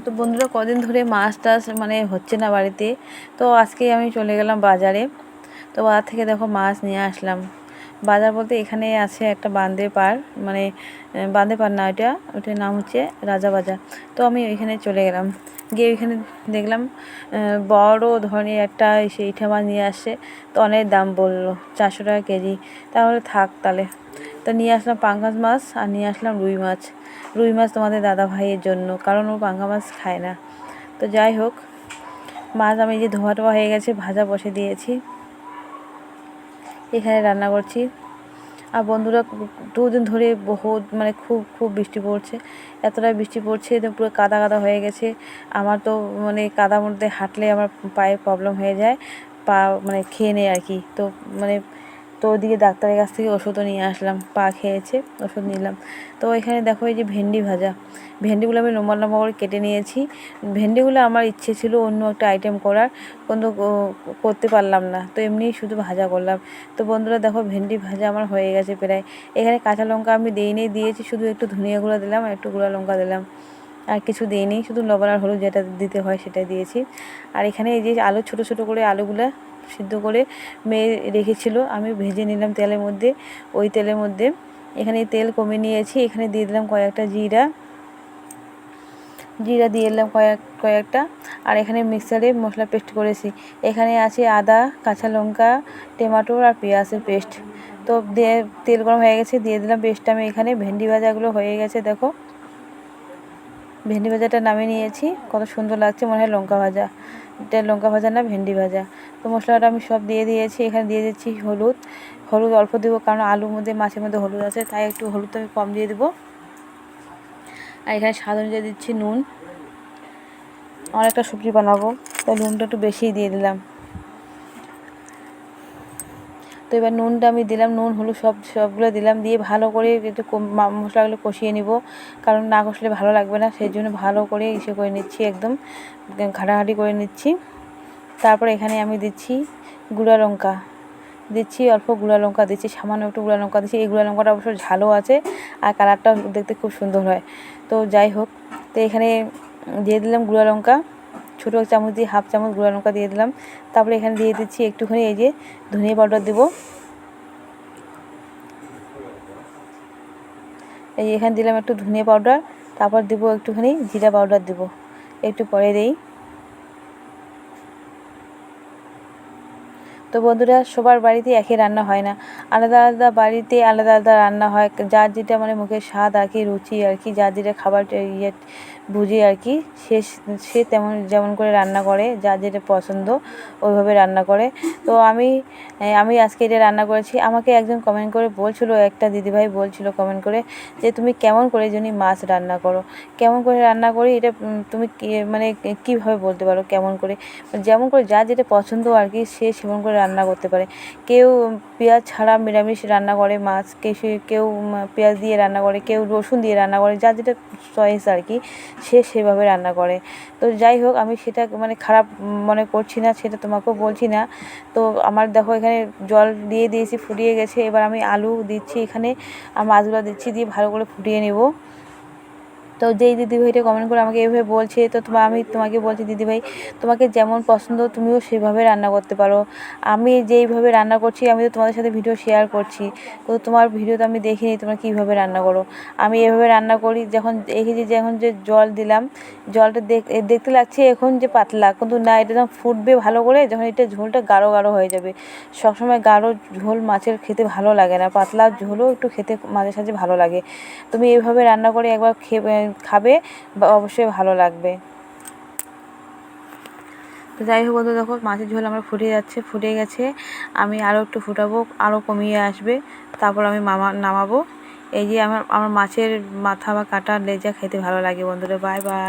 তো বন্ধুরা কদিন ধরে মাছ টাছ মানে হচ্ছে না বাড়িতে, তো আজকেই আমি চলে গেলাম বাজারে। তো বাজার থেকে দেখো মাছ নিয়ে আসলাম। বাজার বলতে এখানে আছে একটা বান্দে পার, মানে বান্দে পার না, ওটার নাম হচ্ছে রাজা বাজার। তো আমি ওইখানে চলে গেলাম, গিয়ে ওইখানে দেখলাম বড় ধরনের একটা ইঠা মাছ নিয়ে আসছে। তো অনেক দাম বললো, 400 টাকা কেজি। তাহলে থাক তাহলে। তো নিয়ে আসলাম পাঙ্গাস মাছ আর নিয়ে আসলাম রুই মাছ। রুই মাছ তোমাদের দাদা ভাইয়ের জন্য, কারণ ও পাঙ্গা মাছ খায় না। তো যাই হোক, মাছ আমি যে ধোয়া টোয়া হয়ে গেছে, ভাজা বসে দিয়েছি, এখানে রান্না করছি। আর বন্ধুরা 2 দিন ধরে বহুত মানে খুব খুব বৃষ্টি পড়ছে, এতটাই বৃষ্টি পড়ছে যে পুরো কাদা কাদা হয়ে গেছে। আমার তো মানে কাদার মধ্যে হাঁটলে আমার পায়ে প্রবলেম হয়ে যায়, পা মানে খেয়ে নেয় আর কি। তো মানে তো ওদিকে ডাক্তারের কাছ থেকে ওষুধও নিয়ে আসলাম, পা খেয়েছে, ওষুধ নিলাম। তো এখানে দেখো এই যে ভেন্ডি ভাজা, ভেন্ডিগুলো আমি লম্বা লম্বা করে কেটে নিয়েছি। ভেন্ডিগুলো আমার ইচ্ছে ছিল অন্য একটা আইটেম করার, কিন্তু করতে পারলাম না, তো এমনি শুধু ভাজা করলাম। তো বন্ধুরা দেখো ভেন্ডি ভাজা আমার হয়ে গেছে প্রায়। এখানে কাঁচা লঙ্কা আমি দিয়েছি, শুধু একটু ধনিয়া গুঁড়া দিলাম আর একটু গুঁড়া লঙ্কা দিলাম, আর কিছু দিইনি, শুধু লবণ আর হলুদ যেটা দিতে হয় সেটাই দিয়েছি। আর এখানে এই যে আলু ছোটো ছোটো করে আলুগুলো সিদ্ধ করে মেয়ে রেখেছিল, আমি ভেজে নিলাম তেলের মধ্যে। ওই তেলের মধ্যে এখানে তেল কমিয়ে নিয়েছি, এখানে দিয়ে দিলাম কয়েকটা জিরা দিয়ে দিলাম কয়েকটা। আর এখানে মিক্সারে মশলা পেস্ট করেছি, এখানে আছে আদা, কাঁচা লঙ্কা, টমেটো আর পেঁয়াজের পেস্ট। তো দিয়ে তেল গরম হয়ে গেছে, দিয়ে দিলাম পেস্টটা। আমি এখানে ভেন্ডি ভাজাগুলো হয়ে গেছে, দেখো ভেন্ডি ভাজাটা নামিয়ে নিয়েছি, কত সুন্দর লাগছে, মনে হয় লঙ্কা ভাজা। এটা লঙ্কা ভাজা না, ভেন্ডি ভাজা। তো মশলাটা আমি সব দিয়ে দিয়েছি। এখানে দিয়ে দিচ্ছি হলুদ অল্প দেবো, কারণ আলুর মধ্যে মাছের মধ্যে হলুদ আছে, তাই একটু হলুদটা আমি কম দিয়ে দেবো। আর এখানে স্বাদ অনুযায়ী দিচ্ছি নুন, অনেকটা সবজি বানাবো, তাই নুনটা একটু বেশিই দিয়ে দিলাম। তো এবার নুনটা আমি দিলাম, নুন হলুদ সবগুলো দিলাম, দিয়ে ভালো করে একটু মশলাগুলো কষিয়ে নিব, কারণ না কষলে ভালো লাগবে না, সেই জন্য ভালো করে করে নিচ্ছি, একদম ঘাটাঘাটি করে নিচ্ছি। তারপর এখানে আমি দিচ্ছি গুঁড়া লঙ্কা, অল্প গুঁড়া লঙ্কা দিচ্ছি, সামান্য একটু গুঁড়া লঙ্কা দিচ্ছি। এই গুঁড়া লঙ্কাটা অবশ্য ঝালও আছে আর কালারটাও দেখতে খুব সুন্দর হয়। তো যাই হোক, তো এখানে দিয়ে দিলাম গুঁড়া লঙ্কা, ছোটো চামচ দিয়ে হাফ চামচ গুঁড়া লঙ্কা দিয়ে দিলাম। তারপরে এখানে দিয়ে দিচ্ছি একটুখানি এই যে ধনিয়া পাউডার দেবো, এই এখানে দিলাম একটু ধনিয়া পাউডার। তারপর দেবো একটুখানি জিরা পাউডার দেবো, একটু পরে দেই। তো বন্ধুরা সবার বাড়িতে একই রান্না হয় না, আলাদা আলাদা বাড়িতে আলাদা আলাদা রান্না হয়, যার যেটা মানে মুখের স্বাদ আর কি, রুচি আর কি, যার যেটা খাবার ইয়ে বুঝে আর কি, সে তেমন যেমন করে রান্না করে, যার যেটা পছন্দ ওইভাবে রান্না করে। তো আমি আজকে এটা রান্না করেছি। আমাকে একজন কমেন্ট করে বলছিল, একটা দিদিভাই বলছিল কমেন্ট করে, যে তুমি কেমন করে জানি মাছ রান্না করো, কেমন করে রান্না করি এটা তুমি মানে কীভাবে বলতে পারো কেমন করে, যেমন করে যার যেটা পছন্দ আর কি, সে সেমন করে রান্না করতে পারে। কেউ পেঁয়াজ ছাড়া নিরামিষ রান্না করে মাছ, কেউ পেঁয়াজ দিয়ে রান্না করে, কেউ রসুন দিয়ে রান্না করে, যার যেটা চয়েস আর কি, সে সেভাবে রান্না করে। তো যাই হোক, আমি সেটা মানে খারাপ মনে করছি না, সেটা তোমাকেও বলছি না। তো আমার দেখো এখানে জল দিয়ে দিয়েছি, ফুটিয়ে গেছে। এবার আমি আলু দিচ্ছি এখানে, আর মাছগুলো দিচ্ছি, দিয়ে ভালো করে ফুটিয়ে নেব। তো যেই দিদিভাইটা কমেন্ট করে আমাকে এইভাবে বলছে, তো আমি তোমাকে বলছি দিদিভাই, তোমাকে যেমন পছন্দ তুমিও সেভাবে রান্না করতে পারো। আমি যেইভাবে রান্না করছি, আমি তো তোমাদের সাথে ভিডিও শেয়ার করছি, তো তোমার ভিডিও তো আমি দেখিনি তোমরা কীভাবে রান্না করো। আমি এভাবে রান্না করি। যখন দেখেছি যে এখন যে জল দিলাম, জলটা দেখতে লাগছে এখন যে পাতলা, কিন্তু না, এটা যখন ফুটবে ভালো করে, যখন এটা ঝোলটা গাঢ় গাঢ় হয়ে যাবে। সবসময় গাঢ় ঝোল মাছের খেতে ভালো লাগে না, পাতলা ঝোলও একটু খেতে মাঝে সাঝে ভালো লাগে। তুমি এইভাবে রান্না করে একবার খাবে, বা অবশ্যই ভালো লাগবে। তো যাই হোক বন্ধু, দেখো মাছের ঝোল আমার ফুটে গেছে। আমি আরও একটু ফুটাবো, আরও কমিয়ে আসবে, তারপর আমি নামাবো। এই যে আমার মাছের মাথা বা কাটা লেজা খেতে ভালো লাগে বন্ধুরা। Bye bye.